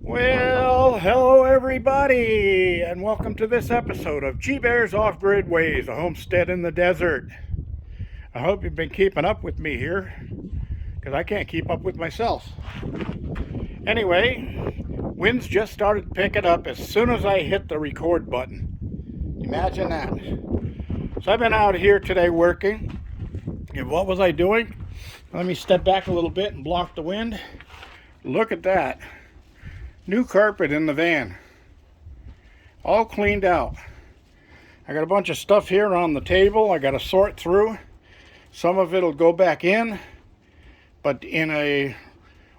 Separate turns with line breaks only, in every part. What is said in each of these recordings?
Well, hello everybody, and welcome to this episode of G Bear's Off-Grid Ways, a homestead in the desert. I hope you've been keeping up with me here, because I can't keep up with myself. Anyway, winds just started picking up as soon as I hit the record button. Imagine that. So I've been out here today working, and what was I doing? Let me step back a little bit and block the wind. Look at that. New carpet in the van. All cleaned out. I got a bunch of stuff here on the table I got to sort through. Some of it will go back in, but in a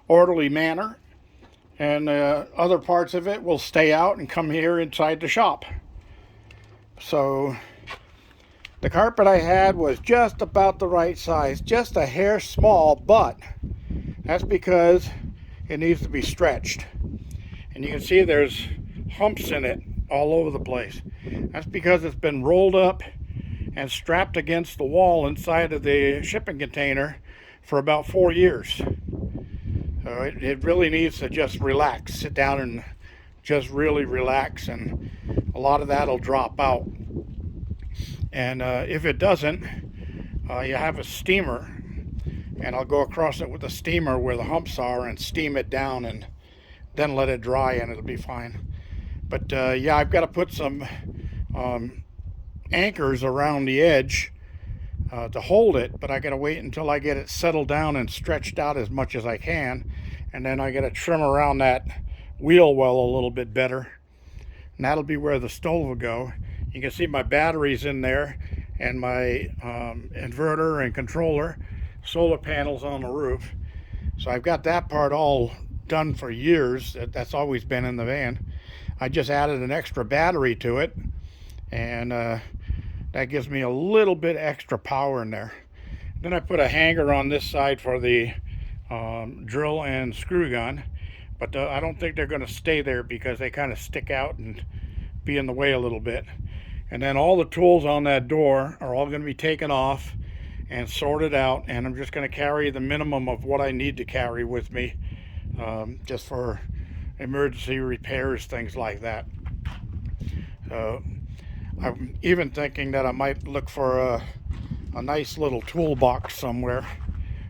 orderly manner. And other parts of it will stay out and come here inside the shop. So the carpet I had was just about the right size, just a hair small, but that's because it needs to be stretched. And you can see there's humps in it all over the place. That's because it's been rolled up and strapped against the wall inside of the shipping container for about 4 years. So it really needs to just relax, sit down and just really relax, and a lot of that will drop out. And if it doesn't, you have a steamer, and I'll go across it with a steamer where the humps are and steam it down and then let it dry and it'll be fine. But yeah, I've got to put some anchors around the edge to hold it, but I got to wait until I get it settled down and stretched out as much as I can, and then I got to trim around that wheel well a little bit better, and that'll be where the stove will go. You can see my batteries in there and my inverter and controller, solar panels on the roof. So I've got that part all done for years. That's always been in the van. I just added an extra battery to it, and that gives me a little bit extra power in there. Then I put a hanger on this side for the drill and screw gun, but I don't think they're going to stay there because they kind of stick out and be in the way a little bit. And then all the tools on that door are all going to be taken off and sorted out, and I'm just going to carry the minimum of what I need to carry with me, just for emergency repairs, things like that. So I'm even thinking that I might look for a nice little toolbox somewhere,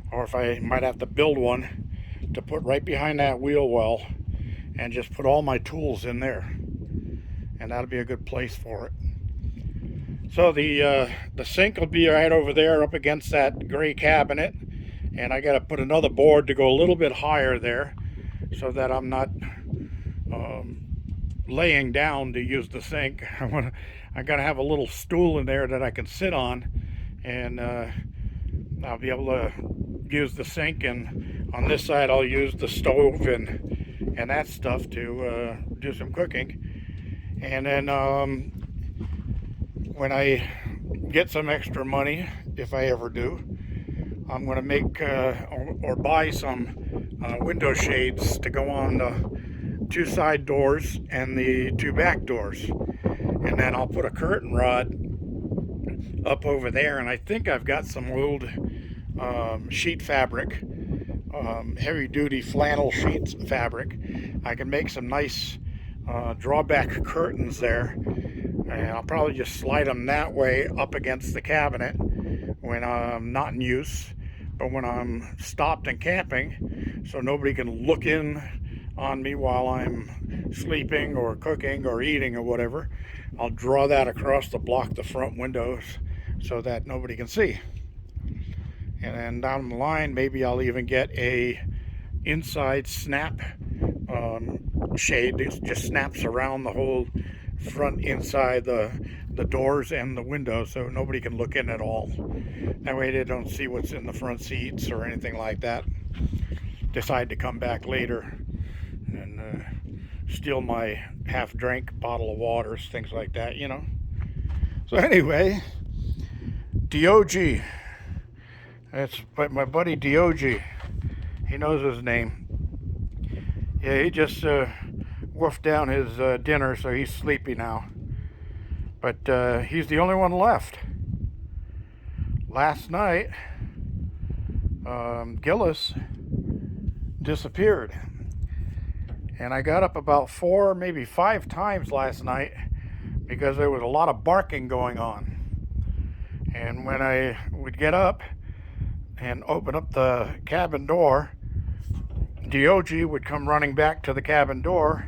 or if I might have to build one to put right behind that wheel well and just put all my tools in there, and that'll be a good place for it. So the sink will be right over there up against that gray cabinet, and I got to put another board to go a little bit higher there so that I'm not laying down to use the sink. I got to have a little stool in there that I can sit on, and I'll be able to use the sink, and on this side I'll use the stove and that stuff to do some cooking. And then when I get some extra money, if I ever do, I'm going to make or buy some window shades to go on the 2 side doors and the 2 back doors. And then I'll put a curtain rod up over there, and I think I've got some old sheet fabric, heavy duty flannel sheet fabric. I can make some nice drawback curtains there, and I'll probably just slide them that way up against the cabinet when I'm not in use, but when I'm stopped and camping, so nobody can look in on me while I'm sleeping or cooking or eating or whatever, I'll draw that across to block the front windows so that nobody can see. And then down the line, maybe I'll even get a inside snap shade that just snaps around the whole front inside the doors and the windows, so nobody can look in at all. That way they don't see what's in the front seats or anything like that. Decide to come back later and steal my half-drink bottle of waters, things like that, you know. So anyway, DOG. That's my buddy DOG. He knows his name. Yeah, he just wolfed down his dinner, so he's sleepy now. But he's the only one left. Last night, Gillis disappeared. And I got up about 4, maybe 5 times last night because there was a lot of barking going on. And when I would get up and open up the cabin door, Dog would come running back to the cabin door,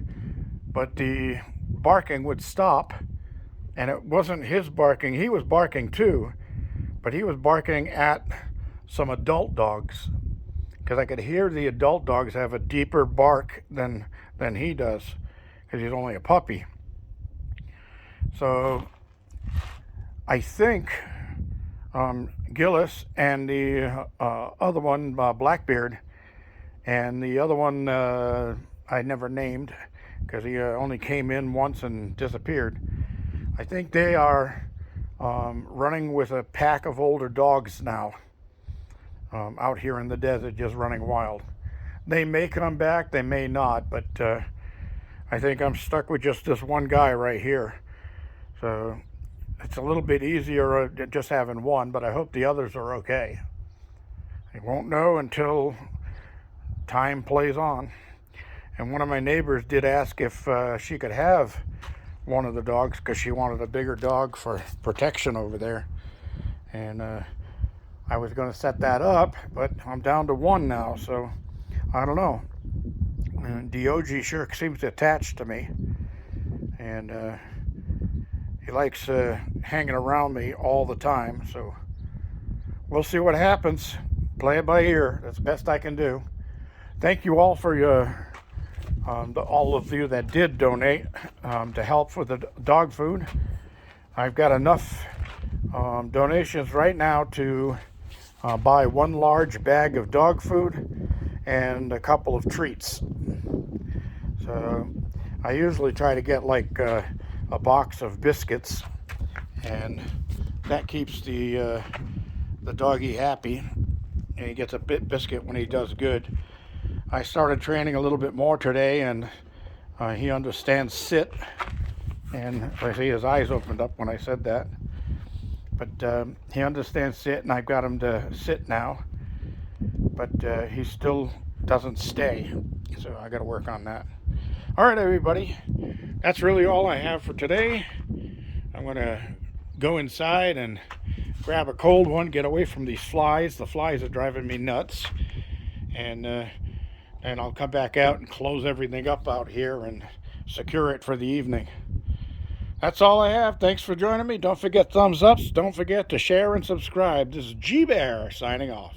but the barking would stop. And it wasn't his barking. He was barking too, but he was barking at some adult dogs, because I could hear the adult dogs have a deeper bark than he does, because he's only a puppy. So I think Gillis and the other one, Blackbeard, and the other one I never named because he only came in once and disappeared. I think they are running with a pack of older dogs now, out here in the desert, just running wild. They may come back, they may not, but I think I'm stuck with just this one guy right here. So it's a little bit easier just having one, but I hope the others are okay. I won't know until time plays on. And one of my neighbors did ask if she could have one of the dogs because she wanted a bigger dog for protection over there. And I was going to set that up, but I'm down to one now, so I don't know. And Dog sure seems attached to me, and he likes hanging around me all the time, so we'll see what happens. Play it by ear. That's the best I can do. Thank you all for your all of you that did donate to help with the dog food. I've got enough donations right now to buy one large bag of dog food and a couple of treats. So I usually try to get like a box of biscuits, and that keeps the doggy happy, and he gets a biscuit when he does good. I started training a little bit more today, and he understands sit, and I see his eyes opened up when I said that. But he understands sit, and I've got him to sit now, but he still doesn't stay, so I got to work on that. All right, everybody, that's really all I have for today. I'm going to go inside and grab a cold one, get away from these flies. The flies are driving me nuts. And I'll come back out and close everything up out here and secure it for the evening. That's all I have. Thanks for joining me. Don't forget thumbs ups. Don't forget to share and subscribe. This is G Bear signing off.